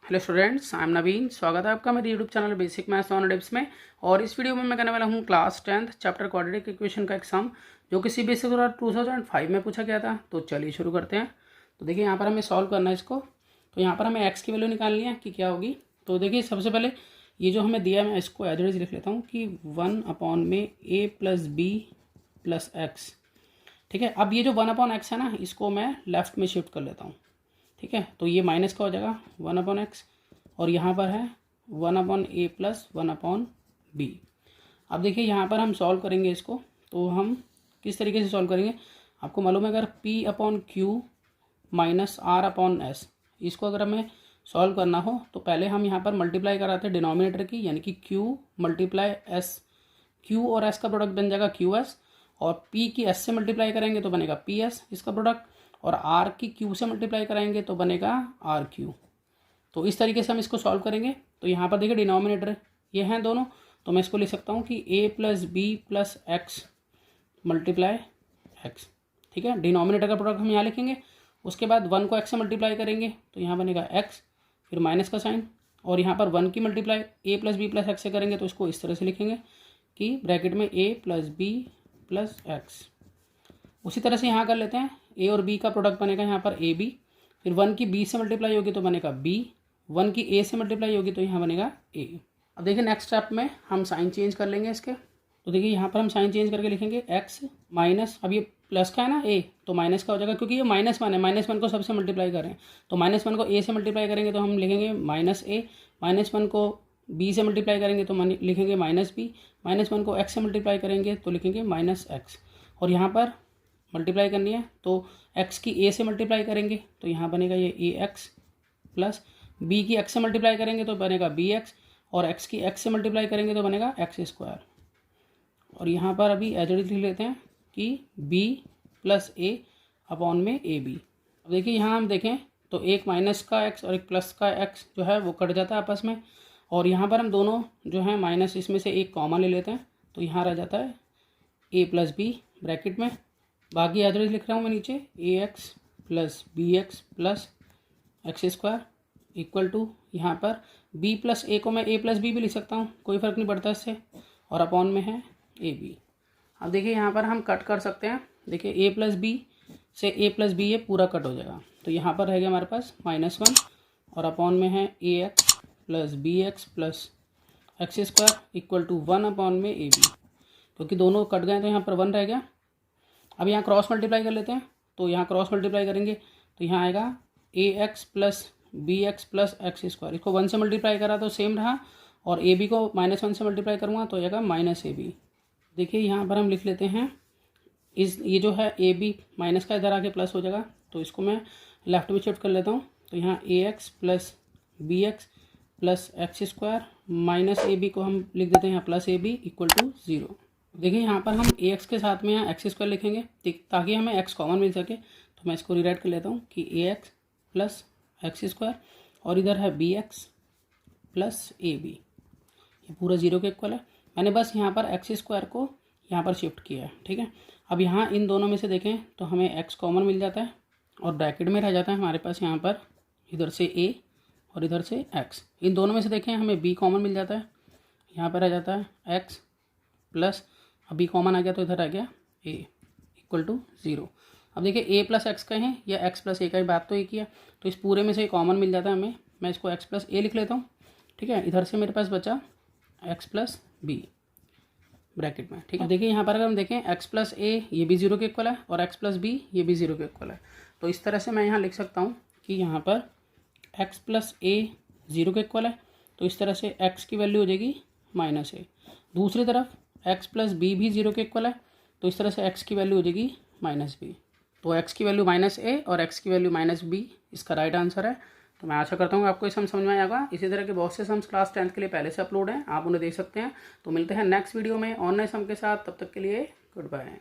Hello students, I am नवीन। स्वागत है आपका मेरे YouTube channel basic maths on tips में। और इस वीडियो में मैं करने वाला हूँ class 10th chapter quadratic equation का एग्जाम, जो कि सीबीएसई द्वारा 2005 में पूछा गया था। तो चलिए शुरू करते हैं। तो देखिए यहाँ पर हमें सॉल्व करना है इसको। तो यहाँ पर हमें एक्स की वैल्यू निकालनी है कि क्या होगी। तो देखिए सबसे पहले ये जो हमें दिया है, मैं इसको एज इट इज लिख लेता हूँ कि 1/a+b+x। ठीक है, अब ये जो 1/x है ना, इसको मैं लेफ्ट में शिफ्ट कर लेता हूँ। ठीक है, तो ये माइनस का हो जाएगा 1/x, और यहाँ पर है 1/a + 1/b। अब देखिए यहाँ पर हम सॉल्व करेंगे इसको। तो हम किस तरीके से सॉल्व करेंगे, आपको मालूम है, अगर p/q - r/s, इसको अगर हमें सॉल्व करना हो तो पहले हम यहाँ पर मल्टीप्लाई कराते हैं डिनोमिनेटर की, यानी कि q × s। q और s का प्रोडक्ट बन जाएगा qs, और p की s से मल्टीप्लाई करेंगे तो बनेगा ps इसका प्रोडक्ट, और r की q से मल्टीप्लाई कराएंगे तो बनेगा rq। तो इस तरीके से हम इसको सॉल्व करेंगे। तो यहाँ पर देखिए डिनोमिनेटर ये हैं दोनों, तो मैं इसको लिख सकता हूँ कि a + b + x × x। ठीक है, डिनोमिनेटर का प्रोडक्ट हम यहाँ लिखेंगे। उसके बाद 1 को x से मल्टीप्लाई करेंगे तो यहाँ बनेगा x, फिर माइनस का साइन, और यहाँ पर 1 की मल्टीप्लाई a + b + x से करेंगे तो इसको इस तरह से लिखेंगे कि ब्रैकेट में a + b + x। उसी तरह से यहाँ कर लेते हैं, a और b का प्रोडक्ट बनेगा यहाँ पर ab, फिर 1 की b से मल्टीप्लाई होगी तो बनेगा b, 1 की a से मल्टीप्लाई होगी तो यहाँ बनेगा a। अब देखिए नेक्स्ट स्टेप में हम साइन चेंज कर लेंगे इसके। तो देखिए यहाँ पर हम साइन चेंज करके लिखेंगे x माइनस, अब ये प्लस का है ना a, तो माइनस का हो जाएगा क्योंकि ये -1 है। -1 को सबसे मल्टीप्लाई करें तो -1 को a से मल्टीप्लाई करेंगे तो हम लिखेंगे -a, -1 को b से मल्टीप्लाई करेंगे तो लिखेंगे -b, -1 को x से मल्टीप्लाई करेंगे तो लिखेंगे -x। और यहाँ पर मल्टीप्लाई करनी है तो x की a से मल्टीप्लाई करेंगे तो यहाँ बनेगा ये ax, प्लस b की x से मल्टीप्लाई करेंगे तो बनेगा bx, और x की x से मल्टीप्लाई करेंगे तो बनेगा x²। और यहाँ पर अभी एज इट इज लिख लेते हैं कि b + a/ab। अब देखिए यहाँ हम देखें तो एक माइनस का x और एक प्लस का x जो है वो कट जाता है आपस में, और यहाँ पर हम दोनों जो है माइनस इसमें से एक कॉमन ले लेते हैं तो यहाँ रह जाता है a + b ब्रैकेट में। बाकी एज इट इज लिख रहा हूँ मैं नीचे, ax + bx + x² equal to, यहाँ पर b + a को मैं a + b भी लिख सकता हूँ, कोई फ़र्क नहीं पड़ता इससे, और अपॉन में है ab। अब देखिए यहाँ पर हम कट कर सकते हैं। देखिए a + b से a + b ये पूरा कट हो जाएगा, तो यहाँ पर रहेगा हमारे पास -1, और अपॉन में है ax + bx + x² equal to 1/ab। क्योंकि दोनों कट गए तो यहाँ पर 1 रह गया। अब यहाँ क्रॉस मल्टीप्लाई कर लेते हैं, तो यहाँ क्रॉस मल्टीप्लाई करेंगे तो यहाँ आएगा ax + bx + x²। इसको 1 से मल्टीप्लाई करा तो सेम रहा, और ab को -1 से मल्टीप्लाई करूँगा तो आएगा -ab। देखिए यहाँ पर हम लिख लेते हैं ये जो है ab माइनस का इधर आके प्लस हो जाएगा, तो इसको मैं लेफ्ट में शिफ्ट कर लेता हूँ। तो यहाँ ax + bx + x² - ab को हम लिख देते हैं यहाँ +ab इक्वल टू 0। देखिए यहाँ पर हम ax के साथ में यहाँ x² लिखेंगे ताकि हमें x कॉमन मिल सके। तो मैं इसको रीराइट कर लेता हूँ कि ax + x², और इधर है bx + ab, ये पूरा 0 के इक्वल है। मैंने बस यहाँ पर x² को यहाँ पर शिफ्ट किया है। ठीक है, अब यहाँ इन दोनों में से देखें तो हमें x कॉमन मिल जाता है, और ब्रैकेट में रह जाता है हमारे पास यहाँ पर इधर से a और इधर से x। इन दोनों में से देखें हमें b कॉमन मिल जाता है, यहाँ पर रह जाता है x प्लस, अभी कॉमन आ गया तो इधर आ गया a इक्वल टू 0। अब देखिए a + x कहें या x + a का ही बात तो एक ही है, तो इस पूरे में से कॉमन मिल जाता है हमें। मैं इसको x + a लिख लेता हूँ। ठीक है, इधर से मेरे पास बचा x + b ब्रैकेट में। ठीक है, देखिए यहाँ पर अगर हम देखें x + a ये भी 0 के इक्वल है, और x + b ये भी 0 के इक्वल है। तो इस तरह से मैं यहाँ लिख सकता हूँ कि यहाँ पर x + a 0 के इक्वल है, तो इस तरह से x की वैल्यू हो जाएगी -a। दूसरी तरफ x + b भी 0 के इक्वल है, तो इस तरह से x की वैल्यू हो जाएगी -b। तो x की वैल्यू -a और x की वैल्यू -b इसका राइट आंसर है। तो मैं आशा करता हूँ आपको ये समझ में आएगा। इसी तरह के बहुत से सम्स क्लास 10th के लिए पहले से अपलोड हैं, आप उन्हें देख सकते हैं। तो मिलते हैं नेक्स्ट वीडियो में ऑनलाइन सम के साथ, तब तक के लिए गुड बाय।